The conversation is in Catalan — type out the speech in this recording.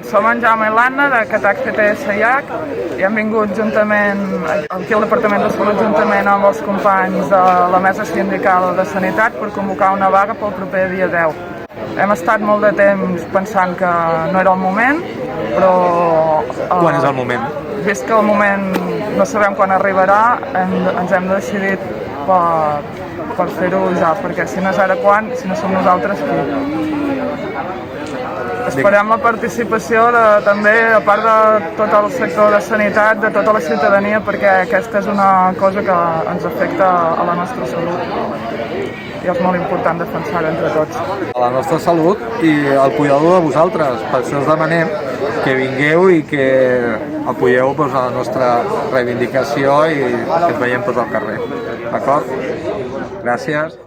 Som en Jaume i l'Anna de Catac CTSIH i hem vingut juntament aquí al Departament de Salut juntament amb els companys de la Mesa Sindical de Sanitat per convocar una vaga pel proper dia 10. Hem estat molt de temps pensant que no era el moment, però... Quan és el moment? Vist que el moment no sabem quan arribarà, ens hem decidit per fer-ho ja, perquè si no és ara quan, si no som nosaltres qui. Esperem la participació també, a part de tot el sector de sanitat, de tota la ciutadania, perquè aquesta és una cosa que ens afecta a la nostra salut i és molt important defensar-ho entre tots. A la nostra salut i el cuidador de vosaltres, per això us demanem que vingueu i que apoyeu la nostra reivindicació i que ens veiem tots al carrer. D'acord? Gràcies.